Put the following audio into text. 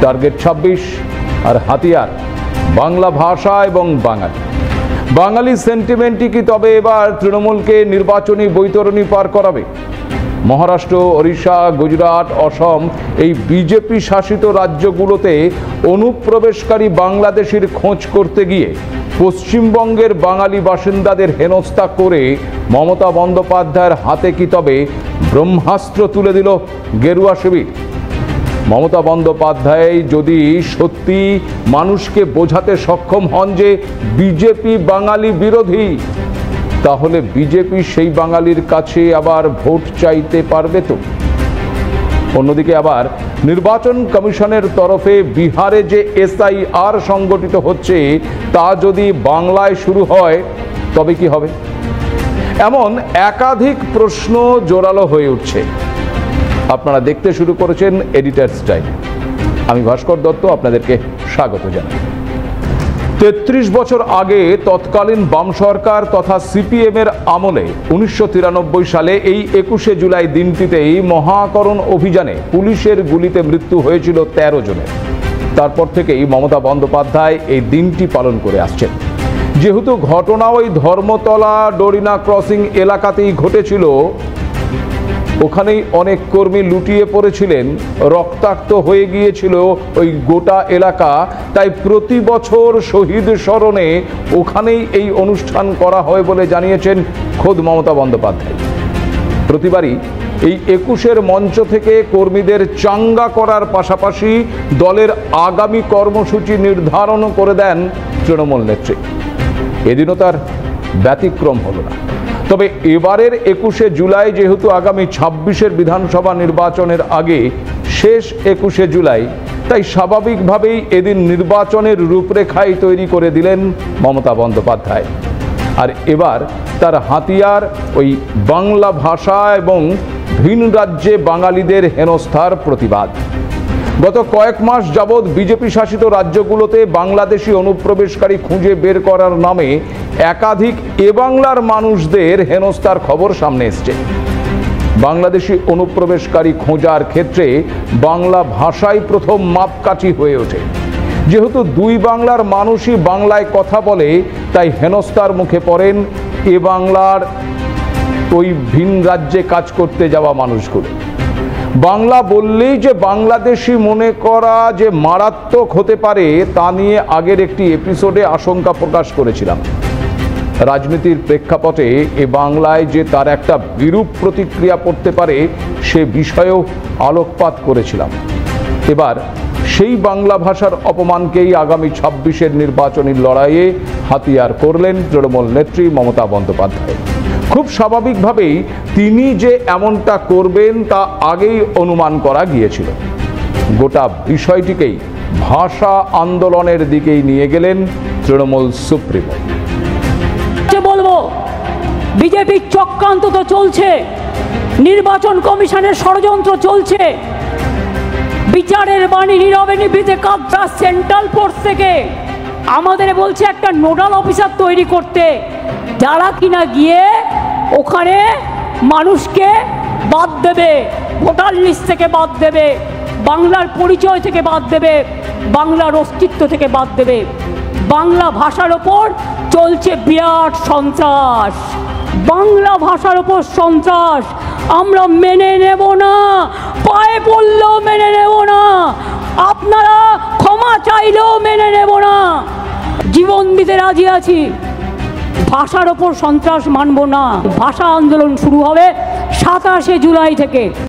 Target 26 আর হাতিয়ার বাংলা ভাষা এবং বাঙালি। বাঙালি সেন্টিমেন্টই কি তবে এবার তৃণমূলকে নির্বাচনী বৈতরণী পার করাবে? মহারাষ্ট্র, ওড়িশা, গুজরাট, অসম এই বিজেপি শাসিত রাজ্যগুলোতে অনুপ্রবেশকারী বাংলাদেশির খোঁজ করতে গিয়ে পশ্চিমবঙ্গের বাঙালি বাসিন্দাদের হেনস্থা করে মমতা বন্দ্যোপাধ্যায়ের হাতে কি তবে ব্রহ্মাস্ত্র তুলে দিল গেরুয়া শিবির? মমতা বন্দ্যোপাধ্যায় যদি সত্যি মানুষকে বোঝাতে সক্ষম হন যে বিজেপি বাঙালি বিরোধী, তাহলে বিজেপি সেই বাঙালির কাছে আবার ভোট চাইতে পারবে তো? অন্যদিকে আবার নির্বাচন কমিশনের তরফে বিহারে যে SIR সংগঠিত হচ্ছে তা যদি বাংলায় শুরু হয় তবে কি হবে? এমন একাধিক প্রশ্ন জোরালো হয়ে উঠছে। আপনারা দেখতে শুরু করেছেন এডিটরস টাইম। আমি ভাস্কর দত্ত আপনাদেরকে স্বাগত জানাই। 33 বছর আগে তৎকালীন বাম সরকার তথা CPM এর আমলে 1993 সালে এই 21শে জুলাই দিনটিতেই মহাকরণ অভিযানে পুলিশের গুলিতে মৃত্যু হয়েছিল 13 জনের। তারপর থেকেই মমতা বন্দ্যোপাধ্যায় এই দিনটি পালন করে আসছেন। যেহেতু ঘটনা ওই ধর্মতলা ডোরিনা ক্রসিং এলাকাতেই ঘটেছিল, ওখানেই অনেক কর্মী লুটিয়ে পড়েছিলেন, রক্তাক্ত হয়ে গিয়েছিল ওই গোটা এলাকা, তাই প্রতি বছর শহীদ স্মরণে ওখানেই এই অনুষ্ঠান করা হয় বলে জানিয়েছেন খোদ মমতা বন্দ্যোপাধ্যায়। প্রতিবারই এই 21-এর মঞ্চ থেকে কর্মীদের চাঙ্গা করার পাশাপাশি দলের আগামী কর্মসূচি নির্ধারণ করে দেন তৃণমূল নেত্রী। এদিনও তার ব্যতিক্রম হলো না। তবে এবারের 21শে জুলাই যেহেতু আগামী 26-এর বিধানসভা নির্বাচনের আগে শেষ 21শে জুলাই, তাই স্বাভাবিকভাবেই এদিন নির্বাচনের রূপরেখাই তৈরি করে দিলেন মমতা বন্দ্যোপাধ্যায়। আর এবার তার হাতিয়ার ওই বাংলা ভাষা এবং ভিন রাজ্যে বাঙালিদের হেনস্থার প্রতিবাদ। গত কয়েক মাস যাবৎ বিজেপি শাসিত রাজ্যগুলোতে বাংলাদেশি অনুপ্রবেশকারী খুঁজে বের করার নামে একাধিক বাংলার মানুষদের হেনস্থার খবর সামনে এসছে। বাংলাদেশি অনুপ্রবেশকারী খোঁজার ক্ষেত্রে বাংলা ভাষাই প্রথম মাপকাঠি হয়ে ওঠে। যেহেতু দুই বাংলার মানুষই বাংলায় কথা বলে, তাই হেনস্থার মুখে পড়েন বাংলার ওই ভিন রাজ্যে কাজ করতে যাওয়া মানুষগুলো। বাংলা বললেই যে বাংলাদেশি মনে করা যে মারাত্মক হতে পারে তা নিয়ে আগের একটি এপিসোডে আশঙ্কা প্রকাশ করেছিলাম। রাজনীতির প্রেক্ষাপটে বাংলায় যে তার একটা বিরূপ প্রতিক্রিয়া পড়তে পারে সে বিষয়েও আলোকপাত করেছিলাম। এবার সেই বাংলা ভাষার অপমানকেই আগামী 26-এর নির্বাচনী লড়াইয়ে হাতিয়ার করলেন তৃণমূল নেত্রী মমতা বন্দ্যোপাধ্যায়। খুব স্বাভাবিকভাবেই তিনি যে এমনটা করবেন তা আগেই অনুমান করা গিয়েছিল। গোটা বিষয়টিকেই ভাষা আন্দোলনের দিকেই নিয়ে গেলেন তৃণমূল সুপ্রিমো। বলবো, বিজেপির চক্রান্ত তো চলছে, নির্বাচন কমিশনের ষড়যন্ত্র চলছে, বিচারের বাণী নীরবে নিভৃতে কাঁদছে সেন্ট্রাল ফোর্স থেকে আমাদের বলছে একটা নোডাল অফিসার তৈরি করতে, যারা কিনা গিয়ে ওখানে মানুষকে বাদ দেবে, ভোটার লিস্ট থেকে বাদ দেবে, বাংলার পরিচয় থেকে বাদ দেবে, বাংলার অস্তিত্ব থেকে বাদ দেবে। বাংলা ভাষার ওপর চলছে বিরাট সন্ত্রাস, বাংলা ভাষার ওপর সন্ত্রাস। আমরা মেনে নেব না, পায়ে পড়লেও মেনে নেব না, আপনারা ক্ষমা চাইলেও মেনে নেব না, জীবন দিতে রাজি আছি। ভাষার ওপর সন্ত্রাস মানব না। ভাষা আন্দোলন শুরু হবে 27শে জুলাই থেকে।